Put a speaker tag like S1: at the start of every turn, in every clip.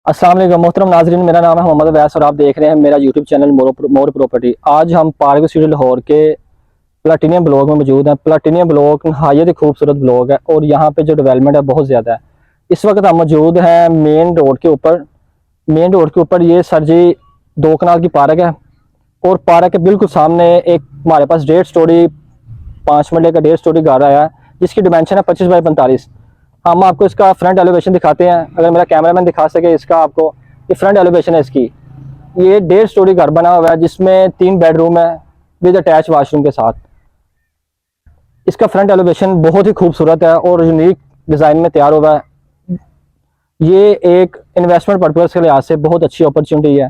S1: अस्सलाम वालेकुम मोहतरम नाजरीन, मेरा नाम है मोहम्मद अवैस और आप देख रहे हैं मेरा यूट्यूब चैनल मोर प्रॉपर्टी। आज हम पार्क स्ट्रीट लाहौर के प्लाटीनियम ब्लॉक में मौजूद हैं। प्लाटीनियम ब्लॉक नहायत ही खूबसूरत ब्लॉक है और यहाँ पे जो डेवलपमेंट है बहुत ज़्यादा है। इस वक्त हम मौजूद हैं मेन रोड के ऊपर। मेन रोड के ऊपर ये सरजी 2 कनाल की पार्क है और पार्क के बिल्कुल सामने एक हमारे पास 1.5 स्टोरी 5 मरले का 1.5 स्टोरी घर आया है, जिसकी डिमेंशन है 25 बाई 45। हम आपको इसका फ्रंट एलिवेशन दिखाते हैं, अगर मेरा कैमरामैन दिखा सके इसका आपको। ये फ्रंट एलिवेशन है इसकी। ये 1.5 स्टोरी घर बना हुआ है जिसमें 3 बेडरूम है विद अटैच वाशरूम के साथ। इसका फ्रंट एलिवेशन बहुत ही खूबसूरत है और यूनिक डिज़ाइन में तैयार हुआ है। ये एक इन्वेस्टमेंट पर्पज़ के लिहाज से बहुत अच्छी अपॉर्चुनिटी है।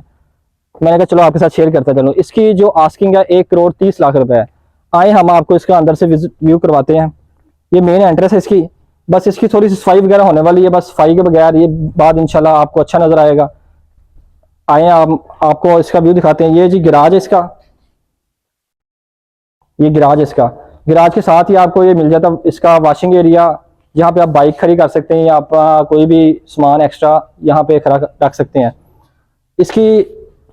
S1: मैंने कहा चलो आपके साथ शेयर करते चलो। इसकी जो आस्किंग है 1,30,00,000 रुपए है। आए हम आपको इसका अंदर से व्यू करवाते हैं। ये मेन एंट्रेंस है इसकी। बस इसकी थोड़ी सी सफाई वगैरह होने वाली है, बस सफाई के बगैर ये बाद इंशाल्लाह आपको अच्छा नजर आएगा। आए आपको इसका व्यू दिखाते हैं। ये जी गैराज है इसका। ये गैराज इसका। गैराज के साथ ही आपको ये मिल जाता इसका वॉशिंग एरिया, जहाँ पे आप बाइक खड़ी कर सकते हैं या आप कोई भी सामान एक्स्ट्रा यहाँ पे खड़ा रख सकते हैं। इसकी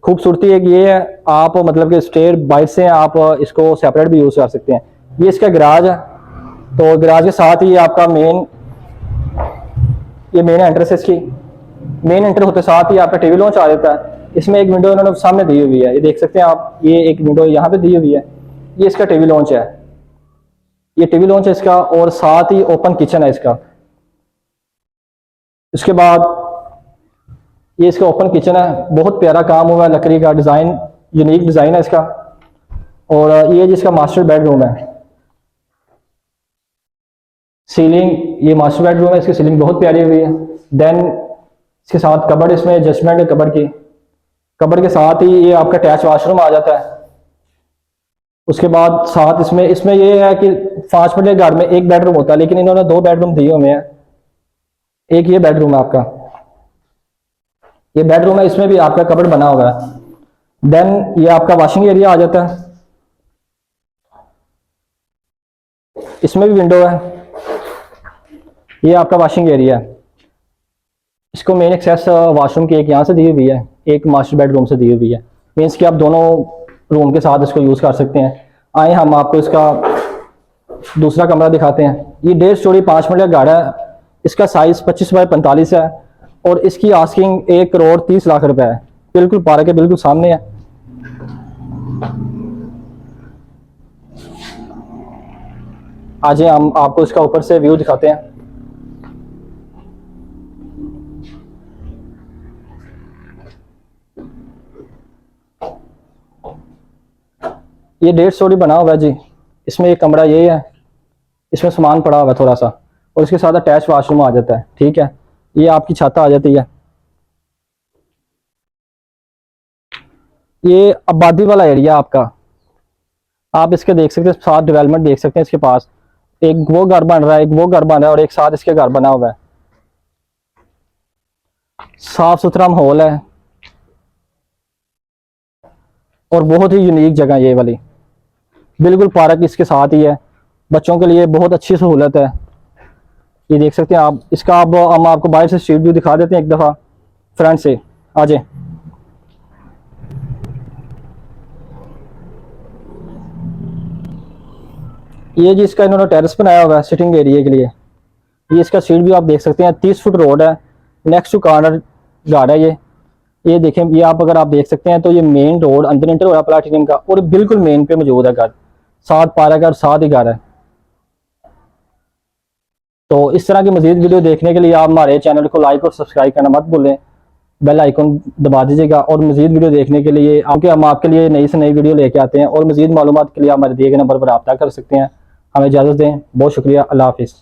S1: खूबसूरती एक ये है, आप मतलब कि स्टेयर बाइक से आप इसको सेपरेट भी यूज कर सकते हैं। ये इसका गैराज है। तो गैराज के साथ ही आपका ये मेन एंट्रेंस है इसकी। मेन एंटर होते साथ ही आपका टीवी लॉन्च आ जाता है। इसमें एक विंडो इन्होंने सामने दी हुई है, ये देख सकते हैं आप। ये एक विंडो यहाँ पे दी हुई है, ये इसका टीवी लॉन्च है। ये टीवी लॉन्च है इसका और साथ ही ओपन किचन है इसका। इसके बाद ये इसका ओपन किचन है, बहुत प्यारा काम हुआ है, लकड़ी का डिज़ाइन, यूनिक डिज़ाइन है इसका। और ये जिसका मास्टर बेडरूम है। सीलिंग, ये मास्टर बेडरूम है, इसकी सीलिंग बहुत प्यारी हुई है। देन इसके साथ कबर्ड, इसमें एडजस्टमेंट है कबर्ड की। कबर्ड के साथ ही ये आपका अटैच वाशरूम आ जाता है। उसके बाद साथ इसमें ये है कि 5 मरले घर में 1 बेडरूम होता है, लेकिन इन्होंने 2 बेडरूम दिए हुए हैं। एक ये बेडरूम है आपका, ये बेडरूम है, इसमें भी आपका कबर्ड बना हुआ है। देन ये आपका वॉशिंग एरिया आ जाता है, इसमें भी विंडो है। ये आपका वॉशिंग एरिया है। इसको मेन एक्सेस वॉशरूम की एक यहाँ से दी हुई है, एक मास्टर बेडरूम से दी हुई है। मीन्स कि आप दोनों रूम के साथ इसको यूज़ कर सकते हैं। आए हम आपको इसका दूसरा कमरा दिखाते हैं। ये 1.5 स्टोरी 5 मरले का घर है। इसका साइज़ 25 बाई 45 है और इसकी आस्किंग 1,30,00,000 रुपए है। बिल्कुल पार्क के बिल्कुल सामने है। आज हम आपको इसका ऊपर से व्यू दिखाते हैं। ये 1.5 स्टोरी बना हुआ है जी। इसमें एक कमरा ये है, इसमें सामान पड़ा हुआ है थोड़ा सा, और इसके साथ अटैच वाशरूम आ जाता है। ठीक है, ये आपकी छत आ जाती है। ये आबादी वाला एरिया आपका, आप इसके देख सकते हैं, साथ डेवलपमेंट देख सकते हैं। इसके पास एक वो घर बन रहा है, एक वो घर बन रहा है और एक साथ इसके घर बना हुआ है। साफ सुथरा माहौल है और बहुत ही यूनिक जगह ये वाली। बिल्कुल पार्क इसके साथ ही है, बच्चों के लिए बहुत अच्छी सहूलत है। ये देख सकते हैं आप इसका। अब हम आपको बाहर से स्ट्रीट व्यू दिखा देते हैं एक दफ़ा फ्रंट से। आ जाए। ये जी इसका इन्होंने टेरेस बनाया हुआ है सिटिंग एरिया के लिए। ये इसका स्ट्रीट व्यू आप देख सकते हैं। 30 फुट रोड है, नेक्स्ट टू कॉर्नर गार्ड है ये देखें। ये अगर आप देख सकते हैं तो ये मेन रोड अंदर इंटर हो रहा है प्लाटीनियम का और बिल्कुल मेन पे मौजूद है घर। साथ पार्क है और साथ ही घर है। तो इस तरह की मजीद वीडियो देखने के लिए आप हमारे चैनल को लाइक और सब्सक्राइब करना मत भूलें। बेल आइकन दबा दीजिएगा। और मजीद वीडियो देखने के लिए हम आपके लिए नई से नई वीडियो लेके आते हैं और मजीद मालूमात के लिए हमारे दिए गए नंबर पर रब्ता कर सकते हैं। हमें इजाज़त दें। बहुत शुक्रिया। अल्लाह हाफिज़।